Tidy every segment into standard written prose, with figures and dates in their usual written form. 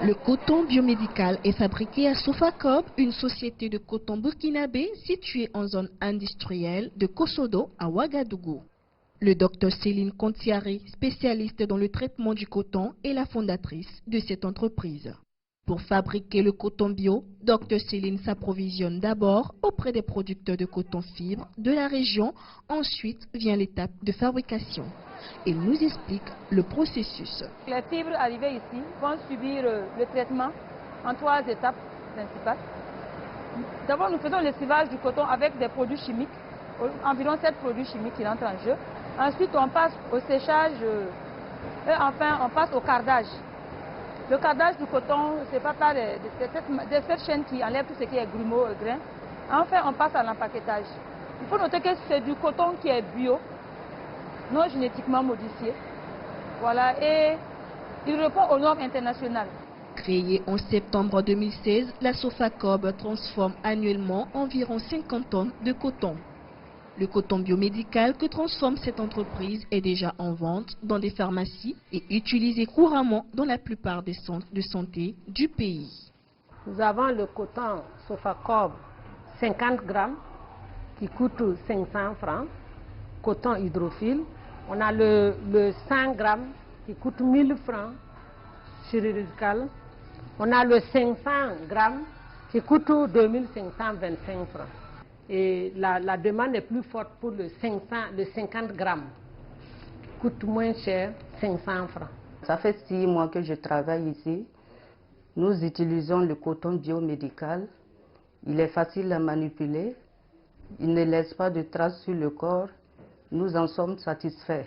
Le coton biomédical est fabriqué à Sofacob, une société de coton burkinabé située en zone industrielle de Kosodo à Ouagadougou. Le docteur Céline Kontiaré, spécialiste dans le traitement du coton, est la fondatrice de cette entreprise. Pour fabriquer le coton bio, Dr Céline s'approvisionne d'abord auprès des producteurs de coton fibre de la région. Ensuite vient l'étape de fabrication. Il nous explique le processus. Les fibres arrivées ici vont subir le traitement en 3 étapes principales. D'abord, nous faisons le lessivage du coton avec des produits chimiques, environ 7 produits chimiques qui entrent en jeu. Ensuite, on passe au séchage et enfin, on passe au cardage. Le cardage du coton, c'est pas par cette chaîne qui enlève tout ce qui est grumeaux et grains. Enfin, on passe à l'empaquetage. Il faut noter que c'est du coton qui est bio, non génétiquement modifié. Voilà, et il répond aux normes internationales. Créée en septembre 2016, la Sofacob transforme annuellement environ 50 tonnes de coton. Le coton biomédical que transforme cette entreprise est déjà en vente dans des pharmacies et utilisé couramment dans la plupart des centres de santé du pays. Nous avons le coton Sofacob 50 grammes qui coûte 500 francs, coton hydrophile. On a le 100 grammes qui coûte 1000 francs, chirurgical. On a le 500 grammes qui coûte 2525 francs. Et la demande est plus forte pour le 50 grammes, coûte moins cher, 500 francs. Ça fait 6 mois que je travaille ici. Nous utilisons le coton biomédical. Il est facile à manipuler. Il ne laisse pas de traces sur le corps. Nous en sommes satisfaits.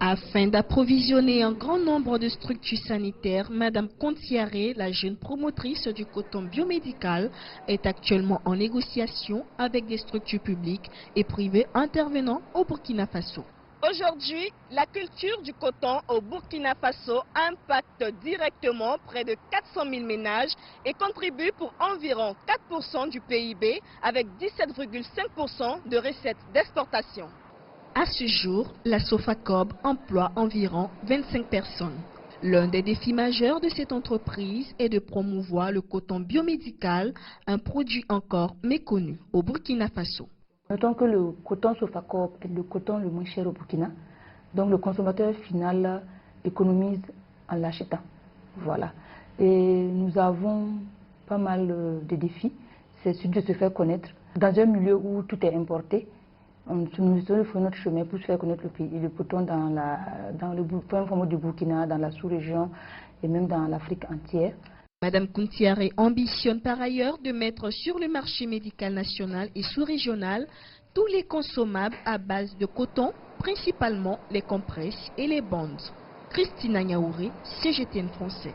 Afin d'approvisionner un grand nombre de structures sanitaires, Madame Kontiaré, la jeune promotrice du coton biomédical, est actuellement en négociation avec des structures publiques et privées intervenant au Burkina Faso. Aujourd'hui, la culture du coton au Burkina Faso impacte directement près de 400 000 ménages et contribue pour environ 4% du PIB avec 17,5% de recettes d'exportation. À ce jour, la Sofacob emploie environ 25 personnes. L'un des défis majeurs de cette entreprise est de promouvoir le coton biomédical, un produit encore méconnu au Burkina Faso. Notons que le coton Sofacob est le coton le moins cher au Burkina, donc le consommateur final économise en l'achetant. Voilà. Et nous avons pas mal de défis, c'est celui de se faire connaître. Dans un milieu où tout est importé, nous faisons notre chemin pour se faire connaître le pays, le coton dans le point format du Burkina, dans la sous-région et même dans l'Afrique entière. Madame Kontiaré ambitionne par ailleurs de mettre sur le marché médical national et sous-régional tous les consommables à base de coton, principalement les compresses et les bandes. Christina Niaouré, CGTN français.